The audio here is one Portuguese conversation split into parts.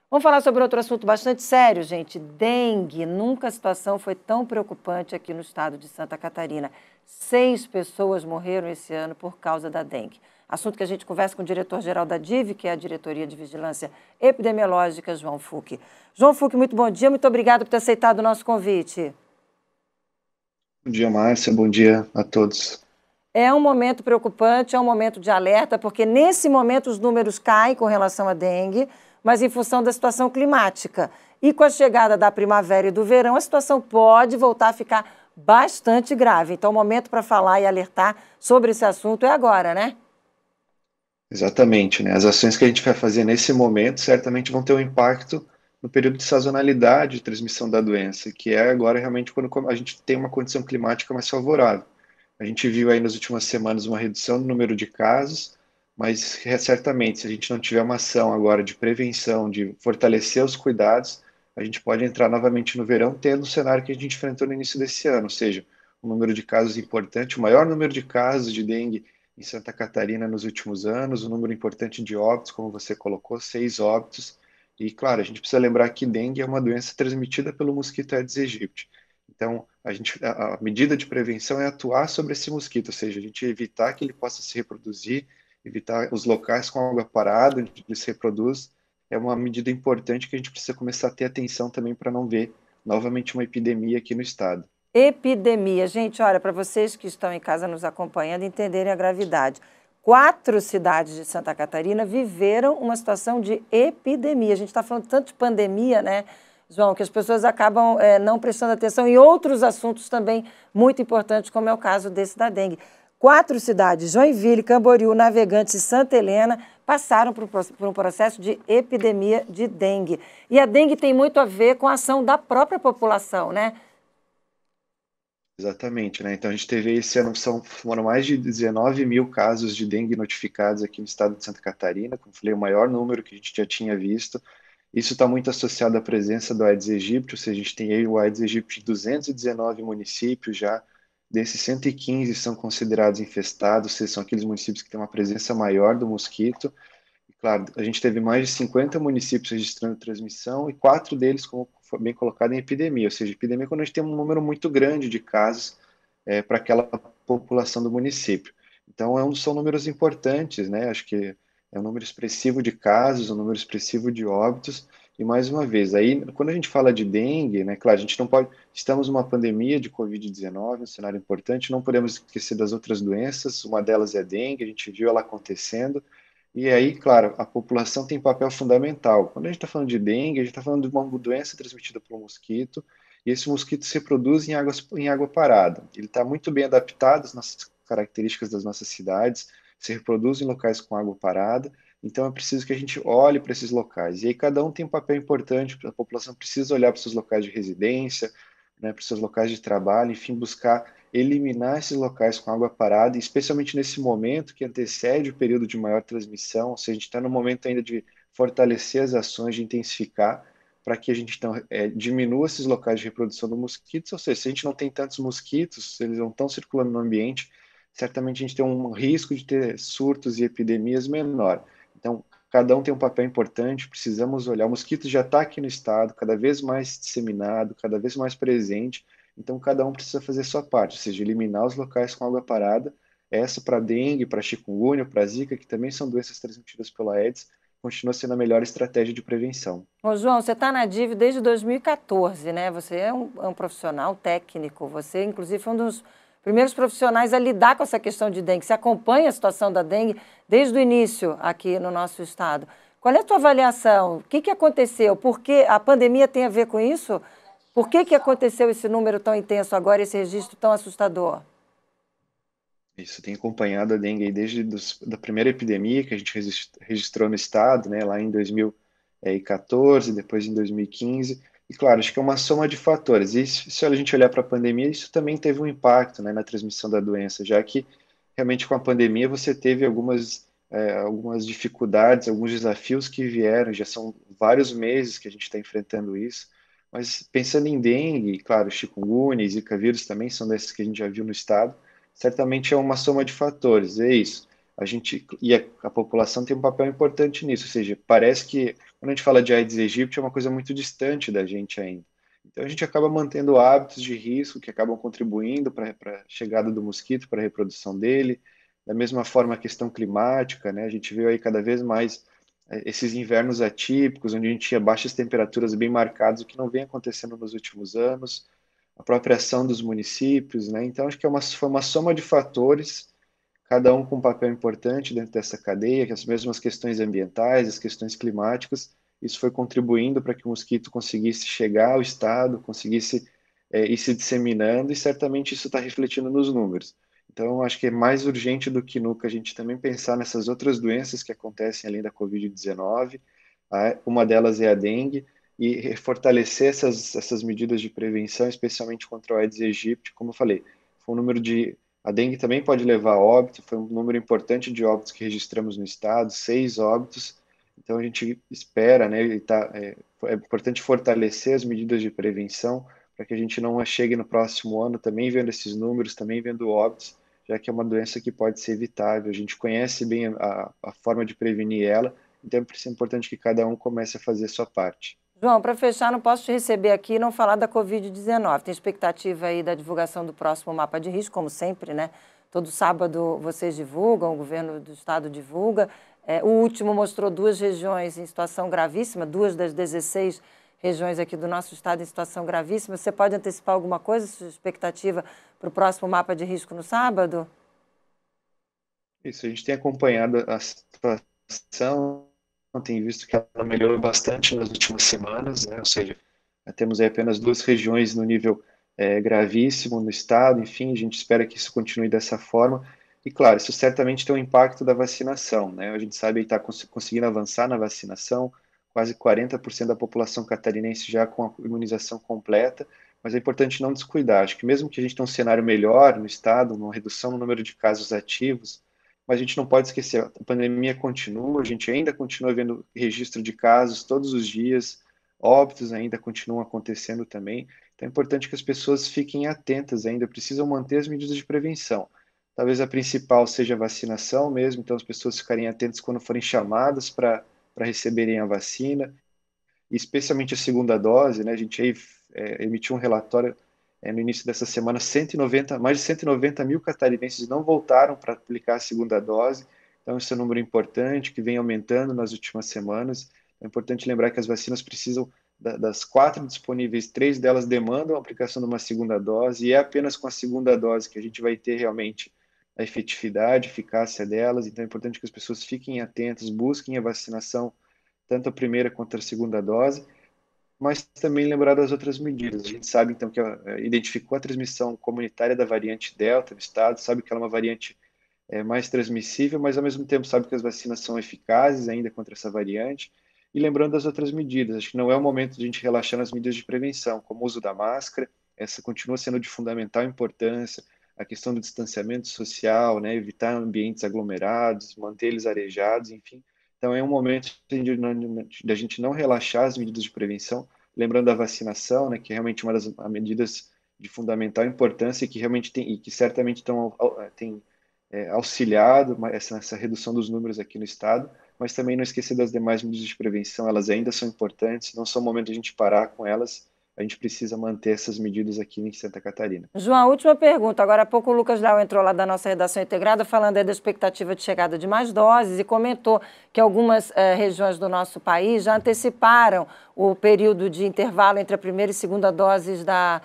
Vamos falar sobre outro assunto bastante sério, gente. Dengue. Nunca a situação foi tão preocupante aqui no estado de Santa Catarina. 6 pessoas morreram esse ano por causa da dengue. Assunto que a gente conversa com o diretor-geral da DIV, que é a Diretoria de Vigilância Epidemiológica, João Fuch. João Fuch, muito bom dia, muito obrigado por ter aceitado o nosso convite. Bom dia, Márcia. Bom dia a todos. É um momento preocupante, é um momento de alerta, porque nesse momento os números caem com relação à dengue, mas em função da situação climática. E com a chegada da primavera e do verão, a situação pode voltar a ficar bastante grave. Então, o momento para falar e alertar sobre esse assunto é agora, né? Exatamente, né? As ações que a gente vai fazer nesse momento certamente vão ter um impacto no período de sazonalidade de transmissão da doença, que é agora realmente quando a gente tem uma condição climática mais favorável. A gente viu aí nas últimas semanas uma redução no número de casos, mas certamente, se a gente não tiver uma ação agora de prevenção, de fortalecer os cuidados, a gente pode entrar novamente no verão, tendo o cenário que a gente enfrentou no início desse ano, ou seja, um número de casos importante, o maior número de casos de dengue em Santa Catarina nos últimos anos, um número importante de óbitos, como você colocou, 6 óbitos. E, claro, a gente precisa lembrar que dengue é uma doença transmitida pelo mosquito Aedes aegypti. Então, a medida de prevenção é atuar sobre esse mosquito, ou seja, a gente evitar que ele possa se reproduzir, evitar os locais com água parada, onde ele se reproduz. É uma medida importante que a gente precisa começar a ter atenção também para não ver novamente uma epidemia aqui no estado. Epidemia. Gente, olha, para vocês que estão em casa nos acompanhando entenderem a gravidade. 4 cidades de Santa Catarina viveram uma situação de epidemia. A gente está falando tanto de pandemia, né, João, que as pessoas acabam não prestando atenção em outros assuntos também muito importantes, como é o caso desse da dengue. 4 cidades, Joinville, Camboriú, Navegantes e Santa Helena, passaram por um processo de epidemia de dengue. E a dengue tem muito a ver com a ação da própria população, né? Exatamente, né? Então a gente teve esse ano, foram mais de 19 mil casos de dengue notificados aqui no estado de Santa Catarina, como falei, o maior número que a gente já tinha visto. Isso está muito associado à presença do Aedes aegypti, ou seja, a gente tem aí o Aedes aegypti em 219 municípios já, desses 115 são considerados infestados, ou seja, são aqueles municípios que têm uma presença maior do mosquito. E, claro, a gente teve mais de 50 municípios registrando transmissão e 4 deles, como foi bem colocado, em epidemia. Ou seja, epidemia é quando a gente tem um número muito grande de casos para aquela população do município. Então, são números importantes, né? Acho que é um número expressivo de casos, um número expressivo de óbitos. E, mais uma vez, aí, quando a gente fala de dengue, né? Claro, a gente não pode... Estamos numa pandemia de Covid-19, um cenário importante, não podemos esquecer das outras doenças. Uma delas é a dengue, a gente viu ela acontecendo. E aí, claro, a população tem papel fundamental. Quando a gente está falando de dengue, a gente está falando de uma doença transmitida por um mosquito, e esse mosquito se reproduz em água parada. Ele está muito bem adaptado às nossas características das nossas cidades, se reproduz em locais com água parada, então é preciso que a gente olhe para esses locais. E aí cada um tem um papel importante, a população precisa olhar para os seus locais de residência, né, para os seus locais de trabalho, enfim, buscar eliminar esses locais com água parada, especialmente nesse momento que antecede o período de maior transmissão, ou seja, a gente está no momento ainda de fortalecer as ações, de intensificar, para que a gente então, diminua esses locais de reprodução do mosquito, ou seja, se a gente não tem tantos mosquitos, eles não estão circulando no ambiente, certamente a gente tem um risco de ter surtos e epidemias menor. Então, cada um tem um papel importante, precisamos olhar. O mosquito já está aqui no estado, cada vez mais disseminado, cada vez mais presente, então, cada um precisa fazer a sua parte, ou seja, eliminar os locais com água parada. Essa para dengue, para chikungunya, para zika, que também são doenças transmitidas pela Aedes, continua sendo a melhor estratégia de prevenção. Ô, João, você está na DIV desde 2014, né? Você é um profissional técnico, você, inclusive, foi um dos primeiros profissionais a lidar com essa questão de dengue. Você acompanha a situação da dengue desde o início aqui no nosso estado. Qual é a tua avaliação? O que aconteceu? Por que a pandemia tem a ver com isso? Por que aconteceu esse número tão intenso agora, esse registro tão assustador? Isso, tem acompanhado a dengue aí desde da primeira epidemia que a gente registrou no estado, né, lá em 2014, depois em 2015. E claro, acho que é uma soma de fatores. E se a gente olhar para a pandemia, isso também teve um impacto, né, na transmissão da doença, já que realmente com a pandemia você teve algumas dificuldades, alguns desafios que vieram, já são vários meses que a gente está enfrentando isso. Mas pensando em dengue, claro, chikungunya e zika vírus também são desses que a gente já viu no estado, certamente é uma soma de fatores, é isso. a população tem um papel importante nisso, ou seja, parece que quando a gente fala de Aedes aegypti é uma coisa muito distante da gente ainda. Então a gente acaba mantendo hábitos de risco que acabam contribuindo para a chegada do mosquito, para a reprodução dele. Da mesma forma a questão climática, né? A gente vê aí cada vez mais esses invernos atípicos, onde a gente tinha baixas temperaturas bem marcadas, o que não vem acontecendo nos últimos anos, a própria ação dos municípios, né? Então acho que foi uma soma de fatores, cada um com um papel importante dentro dessa cadeia, que as mesmas questões ambientais, as questões climáticas, isso foi contribuindo para que o mosquito conseguisse chegar ao estado, conseguisse ir se disseminando, e certamente isso está refletindo nos números. Então, acho que é mais urgente do que nunca a gente também pensar nessas outras doenças que acontecem além da Covid-19. Uma delas é a dengue, e fortalecer essas medidas de prevenção, especialmente contra o Aedes aegypti, como eu falei, foi um número de a dengue também pode levar a óbito, foi um número importante de óbitos que registramos no estado, 6 óbitos. Então a gente espera, né, é importante fortalecer as medidas de prevenção para que a gente não chegue no próximo ano também vendo esses números, também vendo óbitos, já que é uma doença que pode ser evitável. A gente conhece bem a forma de prevenir ela, então é importante que cada um comece a fazer a sua parte. João, para fechar, não posso te receber aqui e não falar da Covid-19. Tem expectativa aí da divulgação do próximo mapa de risco, como sempre, né? Todo sábado vocês divulgam, o governo do estado divulga. O último mostrou 2 regiões em situação gravíssima, 2 das 16 regiões aqui do nosso estado em situação gravíssima. Você pode antecipar alguma coisa, sua expectativa para o próximo mapa de risco no sábado? Isso, a gente tem acompanhado a situação, tem visto que ela melhorou bastante nas últimas semanas, né? Ou seja, temos aí apenas 2 regiões no nível gravíssimo no estado, enfim, a gente espera que isso continue dessa forma. E claro, isso certamente tem um impacto da vacinação, né? A gente sabe que está conseguindo avançar na vacinação, quase 40% da população catarinense já com a imunização completa, mas é importante não descuidar. Acho que mesmo que a gente tenha um cenário melhor no estado, uma redução no número de casos ativos, mas a gente não pode esquecer, a pandemia continua, a gente ainda continua vendo registro de casos todos os dias, óbitos ainda continuam acontecendo também. Então é importante que as pessoas fiquem atentas ainda, precisam manter as medidas de prevenção. Talvez a principal seja a vacinação mesmo, então as pessoas ficarem atentas quando forem chamadas para receberem a vacina, e especialmente a segunda dose, né? A gente aí emitiu um relatório no início dessa semana, mais de 190 mil catarinenses não voltaram para aplicar a segunda dose, então esse é um número importante que vem aumentando nas últimas semanas. É importante lembrar que as vacinas precisam, das 4 disponíveis, 3 delas demandam a aplicação de uma segunda dose, e é apenas com a segunda dose que a gente vai ter realmente a efetividade, a eficácia delas, então é importante que as pessoas fiquem atentas, busquem a vacinação, tanto a primeira quanto a segunda dose, mas também lembrar das outras medidas. A gente sabe, então, que identificou a transmissão comunitária da variante Delta no estado, sabe que ela é uma variante mais transmissível, mas ao mesmo tempo sabe que as vacinas são eficazes ainda contra essa variante. E lembrando das outras medidas, acho que não é o momento de a gente relaxar nas medidas de prevenção, como o uso da máscara, essa continua sendo de fundamental importância, a questão do distanciamento social, né, evitar ambientes aglomerados, manter eles arejados, enfim. Então é um momento de a gente não relaxar as medidas de prevenção, lembrando da vacinação, né, que é realmente uma das medidas de fundamental importância e que realmente tem, e que certamente tem auxiliado essa redução dos números aqui no estado, mas também não esquecer das demais medidas de prevenção, elas ainda são importantes, não são o momento de a gente parar com elas, a gente precisa manter essas medidas aqui em Santa Catarina. João, a última pergunta. Agora há pouco o Lucas Lau entrou lá da nossa redação integrada falando aí da expectativa de chegada de mais doses e comentou que algumas regiões do nosso país já anteciparam o período de intervalo entre a primeira e segunda doses da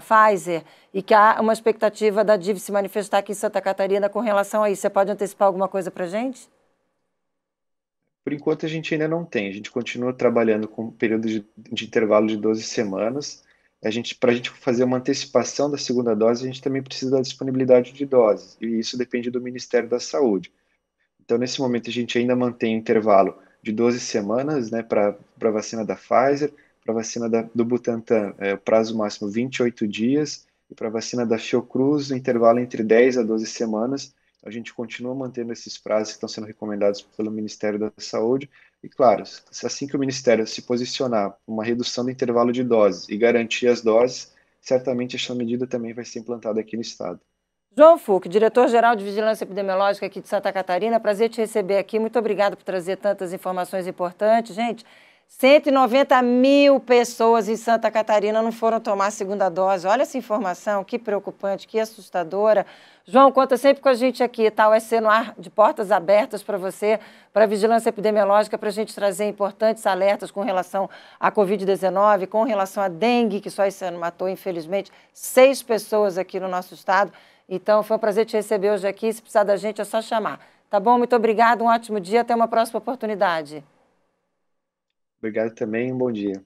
Pfizer e que há uma expectativa da DIV se manifestar aqui em Santa Catarina com relação a isso. Você pode antecipar alguma coisa para a gente? Por enquanto, a gente ainda não tem. A gente continua trabalhando com um período de intervalo de 12 semanas. Para a gente fazer uma antecipação da segunda dose, a gente também precisa da disponibilidade de doses, e isso depende do Ministério da Saúde. Então, nesse momento, a gente ainda mantém o intervalo de 12 semanas, né, para a vacina da Pfizer, para a vacina do Butantan, o prazo máximo 28 dias, e para a vacina da Fiocruz, o intervalo entre 10 a 12 semanas. A gente continua mantendo esses prazos que estão sendo recomendados pelo Ministério da Saúde. E, claro, assim que o Ministério se posicionar uma redução do intervalo de doses e garantir as doses, certamente essa medida também vai ser implantada aqui no Estado. João Fouque, diretor-geral de Vigilância Epidemiológica aqui de Santa Catarina, prazer te receber aqui. Muito obrigado por trazer tantas informações importantes. Gente, 190 mil pessoas em Santa Catarina não foram tomar a segunda dose. Olha essa informação, que preocupante, que assustadora. João, conta sempre com a gente aqui, tá? O EC no ar, de portas abertas para você, para a Vigilância Epidemiológica, para a gente trazer importantes alertas com relação à Covid-19, com relação à dengue, que só esse ano matou, infelizmente, 6 pessoas aqui no nosso estado. Então, foi um prazer te receber hoje aqui. Se precisar da gente, é só chamar. Tá bom? Muito obrigada, um ótimo dia, até uma próxima oportunidade. Obrigado também, um bom dia.